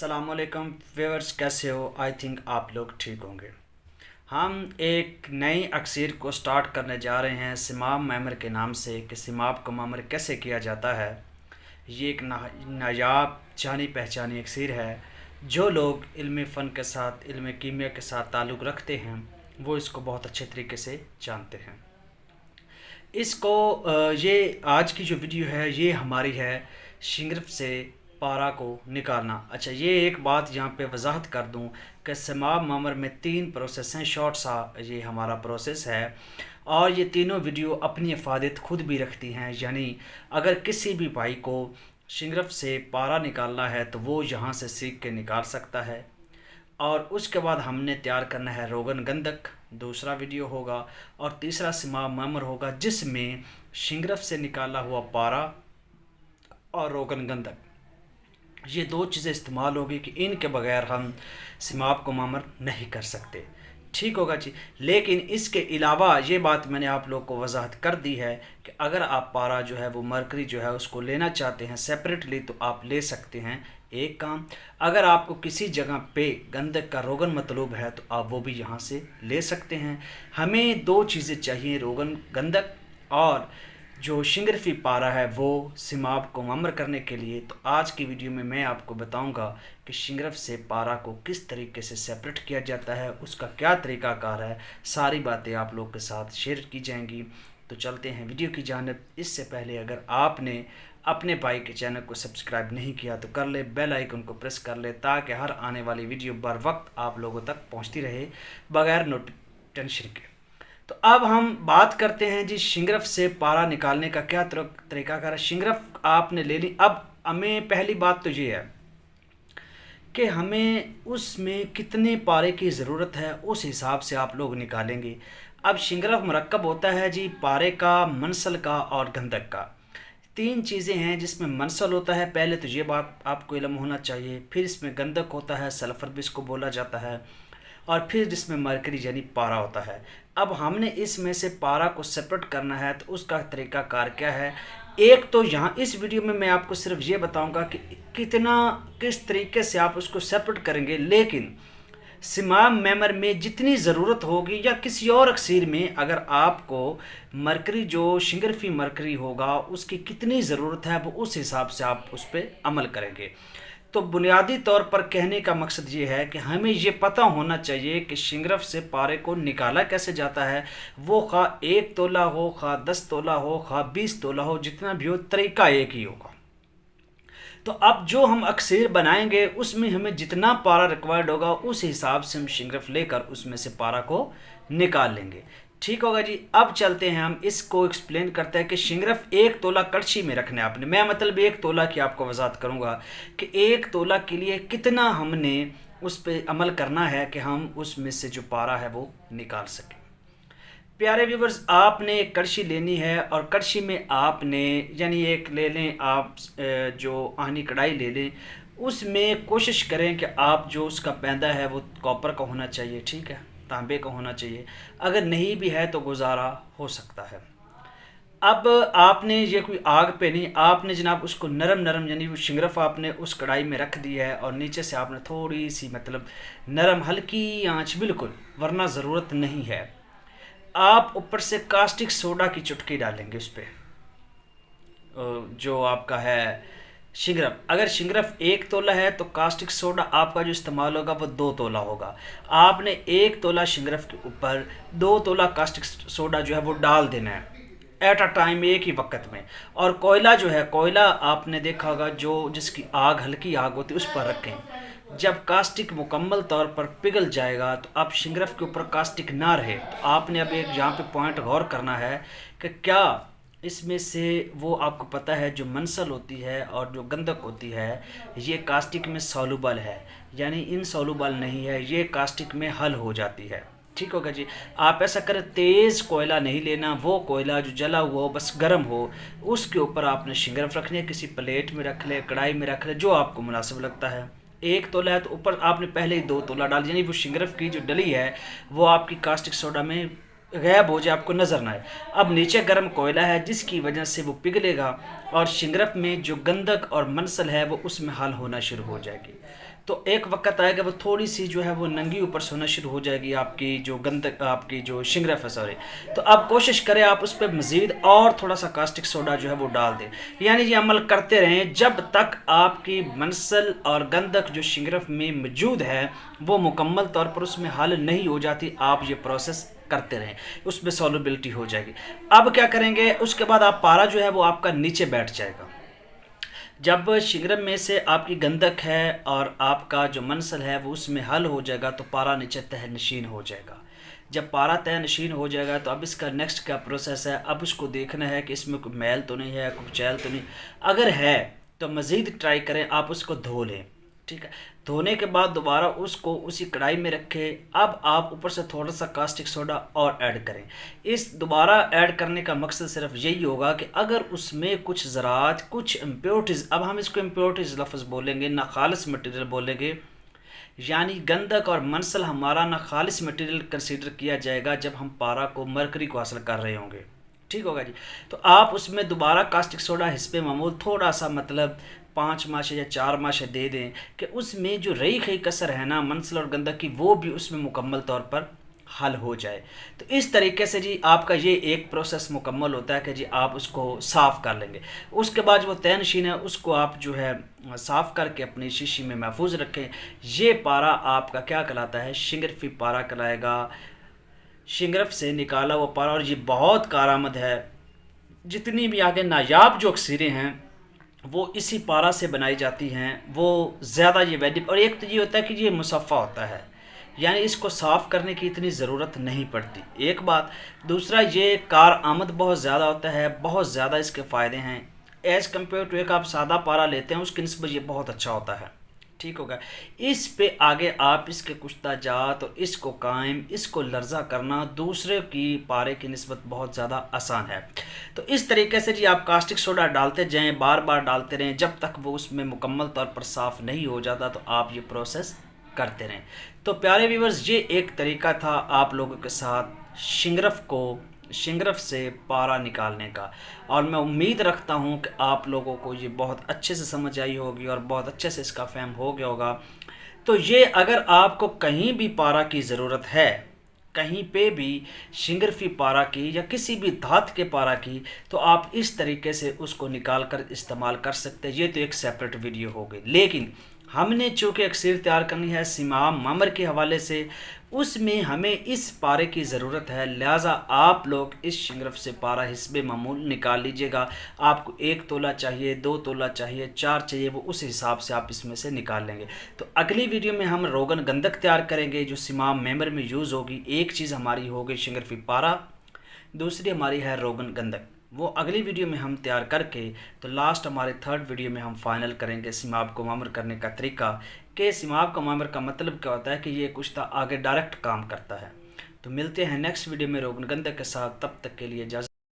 अस्सलाम वालेकुम व्यूअर्स, कैसे हो? आई थिंक आप लोग ठीक होंगे। हम एक नई अक्सर को स्टार्ट करने जा रहे हैं सिमाब मैमर के नाम से कि सिमाब को मैमर कैसे किया जाता है। ये एक नायाब जानी पहचानी अक्सर है। जो लोग इल्म फ़न के साथ इल्म कीमिया के साथ ताल्लुक़ रखते हैं वो इसको बहुत अच्छे तरीके से जानते हैं। इसको ये आज की जो वीडियो है ये हमारी है शिंगरफ से पारा को निकालना। अच्छा, ये एक बात यहाँ पे वजाहत कर दूँ कि सिमाब मैमर में 3 प्रोसेस हैं। शॉर्ट सा ये हमारा प्रोसेस है और ये तीनों वीडियो अपनी अफादत खुद भी रखती हैं। यानी अगर किसी भी भाई को शिंगरफ से पारा निकालना है तो वो यहाँ से सीख के निकाल सकता है। और उसके बाद हमने तैयार करना है रोगन गंधक, दूसरा वीडियो होगा, और तीसरा सिमाब मैमर होगा जिसमें शिंगरफ से निकाला हुआ पारा और रोगन गंधक, ये 2 चीज़ें इस्तेमाल होगी कि इनके बगैर हम सिमाब को मैमर नहीं कर सकते। ठीक होगा जी। लेकिन इसके अलावा ये बात मैंने आप लोग को वजाहत कर दी है कि अगर आप पारा जो है वो मरकरी जो है उसको लेना चाहते हैं सेपरेटली तो आप ले सकते हैं। एक काम, अगर आपको किसी जगह पे गंधक का रोगन मतलूब है तो आप वो भी यहाँ से ले सकते हैं। हमें 2 चीज़ें चाहिए, रोगन गंधक और जो शिंगरफी पारा है वो सिमाब को मैमर करने के लिए। तो आज की वीडियो में मैं आपको बताऊंगा कि शिंगरफ से पारा को किस तरीके से सेपरेट किया जाता है, उसका क्या तरीक़ाकार है, सारी बातें आप लोग के साथ शेयर की जाएंगी। तो चलते हैं वीडियो की जानिब। इससे पहले अगर आपने अपने भाई के चैनल को सब्सक्राइब नहीं किया तो कर ले, बेल आइकन को प्रेस कर ले ताकि हर आने वाली वीडियो बर वक्त आप लोगों तक पहुँचती रहे बग़ैर टेंशन के। तो अब हम बात करते हैं जी शिंगरफ से पारा निकालने का क्या तरीक़ाकार है। शिंगरफ आपने ले ली। अब हमें पहली बात तो ये है कि हमें उसमें कितने पारे की ज़रूरत है, उस हिसाब से आप लोग निकालेंगे। अब शिंगरफ मरकब होता है जी पारे का, मनसल का और गंधक का। 3 चीज़ें हैं जिसमें मनसल होता है, पहले तो ये बात आपको इल्म होना चाहिए। फिर इसमें गंधक होता है, सल्फ़र भी इसको बोला जाता है, और फिर जिसमें मरकरी यानी पारा होता है। अब हमने इसमें से पारा को सेपरेट करना है तो उसका तरीक़ाकार क्या है। एक तो यहाँ इस वीडियो में मैं आपको सिर्फ ये बताऊंगा कि किस तरीके से आप उसको सेपरेट करेंगे, लेकिन सिमाब मैमर में जितनी ज़रूरत होगी या किसी और अक्सर में अगर आपको मरकरी जो शिंगरफी मरकरी होगा उसकी कितनी ज़रूरत है वो उस हिसाब से आप उस पर अमल करेंगे। तो बुनियादी तौर पर कहने का मकसद ये है कि हमें ये पता होना चाहिए कि शिंगरफ से पारे को निकाला कैसे जाता है। वो खा 1 तोला हो, खा 10 तोला हो, खा 20 तोला हो, जितना भी हो तरीका एक ही होगा। तो अब जो हम अक्सर बनाएंगे उसमें हमें जितना पारा रिक्वायर्ड होगा उस हिसाब से हम शिंगरफ लेकर उसमें से पारा को निकाल लेंगे। ठीक होगा जी। अब चलते हैं, हम इसको एक्सप्लेन करते हैं कि शिंगरफ 1 तोला कड़छी में रखना है आपने। मैं मतलब 1 तोला की आपको वजाहत करूंगा कि 1 तोला के लिए कितना हमने उस पर अमल करना है कि हम उसमें से जो पारा है वो निकाल सकें। प्यारे व्यूवर्स, आपने एक कड़छी लेनी है और कड़छी में आपने यानी एक ले लें आप जो आनी कढ़ाई ले लें, उसमें कोशिश करें कि आप जो उसका पैंदा है वो कॉपर का होना चाहिए, ठीक है, तांबे का होना चाहिए। अगर नहीं भी है तो गुजारा हो सकता है। अब आपने ये कोई आग पे नहीं, आपने जनाब उसको नरम नरम यानी वो शिंगरफ आपने उस कढ़ाई में रख दी है और नीचे से आपने थोड़ी सी मतलब नरम हल्की आंच, बिल्कुल, वरना ज़रूरत नहीं है। आप ऊपर से कास्टिक सोडा की चुटकी डालेंगे उस पर जो आपका है शिंगरफ। अगर शिंगरफ 1 तोला है तो कास्टिक सोडा आपका जो इस्तेमाल होगा वो 2 तोला होगा। आपने 1 तोला शिंगरफ के ऊपर 2 तोला कास्टिक सोडा जो है वो डाल देना है एट अ टाइम, एक ही वक्त में। और कोयला जो है, कोयला आपने देखा होगा जो जिसकी आग हल्की आग होती है उस पर रखें। जब कास्टिक मुकम्मल तौर पर पिघल जाएगा तो अब शिंगरफ के ऊपर कास्टिक ना रहे तो आपने अब एक यहाँ पे पॉइंट गौर करना है कि क्या इसमें से वो आपको पता है जो मनसल होती है और जो गंधक होती है ये कास्टिक में सॉल्युबल है, यानी इनसॉल्युबल नहीं है, ये कास्टिक में हल हो जाती है। ठीक होगा जी। आप ऐसा करें, तेज़ कोयला नहीं लेना, वो कोयला जो जला हुआ हो बस गर्म हो, उसके ऊपर आपने शिंगरफ रखनी है। किसी प्लेट में रख ले, कढ़ाई में रख ले, जो आपको मुनासिब लगता है। 1 तोला है तो ऊपर आपने पहले ही 2 तोला डाल, यानी वो शिंगरफ की जो डली है वो आपकी कास्टिक सोडा में غائب ہو جائے، آپ کو نظر نہ آئے۔ اب نیچے گرم کوئلہ ہے جس کی وجہ سے وہ پگھلے گا اور شنگرف میں جو گندک اور منسل ہے وہ اس میں حل ہونا شروع ہو جائے گی۔ تو ایک وقت آئے گا وہ تھوڑی سی جو ہے وہ ننگی اوپر سے ہونا شروع ہو جائے گی، آپ کی جو گندک، آپ کی جو شنگرف ہے سوری۔ تو آپ کوشش کریں آپ اس پہ مزید اور تھوڑا سا کاسٹک سوڈا جو ہے وہ ڈال دیں، یعنی یہ عمل کرتے رہیں جب تک آپ کی منسل اور گندک جو شنگرف میں موجود ہے وہ مکمل طور پر اس میں حل نہیں ہو جاتی۔ آپ یہ پروسیس کرتے رہیں، اس میں سولوبلٹی ہو جائے گی۔ اب کیا کریں گے، اس کے بعد آپ پارا جو ہے وہ آپ کا نیچے بیٹھ جائے گا۔ جب شنگرف میں سے آپ کی گندک ہے اور آپ کا جو منسل ہے وہ اس میں حل ہو جائے گا تو پارا نیچے تہ نشین ہو جائے گا۔ جب پارا تہ نشین ہو جائے گا تو اب اس کا نیکسٹ کیا پروسیس ہے، اب اس کو دیکھنا ہے کہ اس میں کوئی میل تو نہیں ہے، کوئی چیل تو نہیں، اگر ہے تو مزید ٹرائی کریں، آپ اس کو دھو لیں، ٹھیک ہے۔ دھونے کے بعد دوبارہ اس کو اسی کڑھائی میں رکھیں۔ اب آپ اوپر سے تھوڑا سا کاسٹک سوڈا اور ایڈ کریں۔ اس دوبارہ ایڈ کرنے کا مقصد صرف یہی ہوگا کہ اگر اس میں کچھ ذرات، کچھ امپیورٹیز، اب ہم اس کو امپیورٹیز لفظ بولیں گے، ناخالص مٹیریل بولیں گے، یعنی گندک اور منسل ہمارا ناخالص مٹیریل کنسیڈر کیا جائے گا جب ہم پارا کو، مرکری کو حاصل کر رہے ہوں گے، ٹھیک ہوگا جی۔ تو آپ اس میں دوبارہ کاسٹک سوڈا حسب معمول تھوڑا سا، مطلب 5 ماشے یا 4 ماشے دے دیں کہ اس میں جو رئی خئی کسر ہے نا منسل اور گندک کی، وہ بھی اس میں مکمل طور پر حل ہو جائے۔ تو اس طریقے سے جی آپ کا یہ ایک پروسیس مکمل ہوتا ہے کہ جی آپ اس کو صاف کر لیں گے۔ اس کے بعد جو تہ نشین ہے اس کو آپ جو ہے صاف کر کے اپنی شیشی میں محفوظ رکھیں۔ یہ پارا آپ کا کیا کہلاتا ہے، شنگرفی پارا کہلائے گا، شنگرف سے نکالا ہوا پارا، اور یہ بہت کارآمد ہے۔ جتنی بھی آگے نایاب جو اکسیریں ہیں وہ اسی پارا سے بنائی جاتی ہیں، وہ زیادہ یہ ویلیبل، اور ایک تو یہ ہوتا ہے کہ یہ مصفہ ہوتا ہے، یعنی اس کو صاف کرنے کی اتنی ضرورت نہیں پڑتی، ایک بات۔ دوسرا یہ کارآمد بہت زیادہ ہوتا ہے، بہت زیادہ اس کے فائدے ہیں ایز کمپیئر ٹو ایک آپ سادہ پارا لیتے ہیں اس کی نسبت یہ بہت اچھا ہوتا ہے، ٹھیک ہوگا۔ اس پہ آگے آپ اس کے کچھ جات اور اس کو قائم، اس کو لرزہ کرنا دوسرے کی پارے کی نسبت بہت زیادہ آسان ہے۔ تو اس طریقے سے جی آپ کاسٹک سوڈا ڈالتے جائیں، بار بار ڈالتے رہیں جب تک وہ اس میں مکمل طور پر صاف نہیں ہو جاتا، تو آپ یہ پروسیس کرتے رہیں۔ تو پیارے ویورز، یہ ایک طریقہ تھا آپ لوگوں کے ساتھ شنگرف سے پارا نکالنے کا، اور میں امید رکھتا ہوں کہ آپ لوگوں کو یہ بہت اچھے سے سمجھ آئی ہوگی اور بہت اچھے سے اس کا فہم ہو گیا ہوگا۔ تو یہ اگر آپ کو کہیں بھی پارا کی ضرورت ہے، کہیں پہ بھی شنگرفی پارا کی یا کسی بھی دھات کے پارا کی، تو آپ اس طریقے سے اس کو نکال کر استعمال کر سکتے ہیں۔ یہ تو ایک سیپریٹ ویڈیو ہو گئی، لیکن ہم نے چونکہ اکسیر تیار کرنی ہے سمام مامر کے حوالے سے، اس میں ہمیں اس پارے کی ضرورت ہے، لہٰذا آپ لوگ اس شنگرف سے پارا حسب معمول نکال لیجئے گا۔ آپ کو 1 تولہ چاہیے، 2 تولہ چاہیے، 4 چاہیے، وہ اس حساب سے آپ اس میں سے نکال لیں گے۔ تو اگلی ویڈیو میں ہم روغن گندک تیار کریں گے جو سمام میمر میں یوز ہوگی۔ ایک چیز ہماری ہوگی شنگرفی پارا، دوسری ہماری ہے روغن گندک، وہ اگلی ویڈیو میں ہم تیار کر کے، تو لاسٹ ہمارے 3rd ویڈیو میں ہم فائنل کریں گے سیماب کو معمر کرنے کا طریقہ، کہ سیماب کو معمر کا مطلب کیا ہوتا ہے کہ یہ کچھ آگے ڈائریکٹ کام کرتا ہے۔ تو ملتے ہیں نیکسٹ ویڈیو میں روغن گندک کے ساتھ، تب تک کے لیے اجازت۔